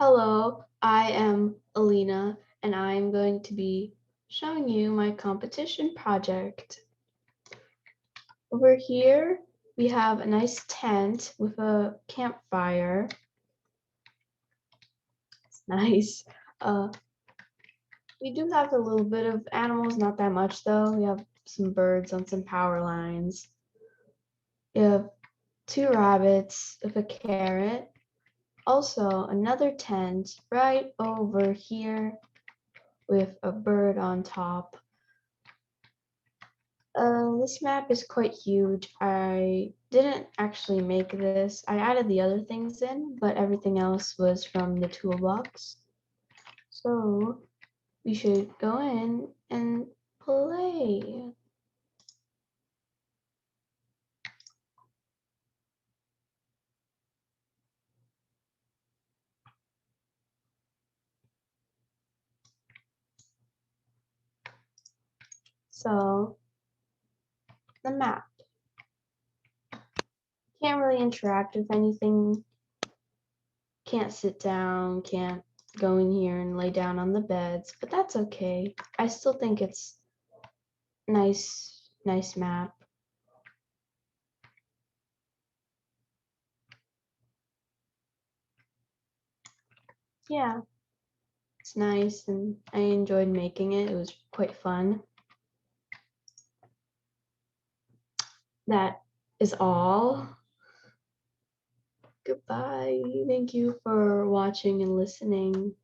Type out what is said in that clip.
Hello, I am Alina, and I'm going to be showing you my competition project. Over here, we have a nice tent with a campfire. It's nice. Uh, we do have a little bit of animals, not that much though. We have some birds on some power lines. We have two rabbits with a carrot. Also, another tent right over here with a bird on top. This map is quite huge. I didn't actually make this. I added the other things in, but everything else was from the toolbox. So we should go in and play. So the map. Can't really interact with anything. Can't sit down, can't go in here and lay down on the beds, but that's okay. I still think it's nice map. Yeah, it's nice and I enjoyed making it. It was quite fun. That is all. Goodbye. Thank you for watching and listening.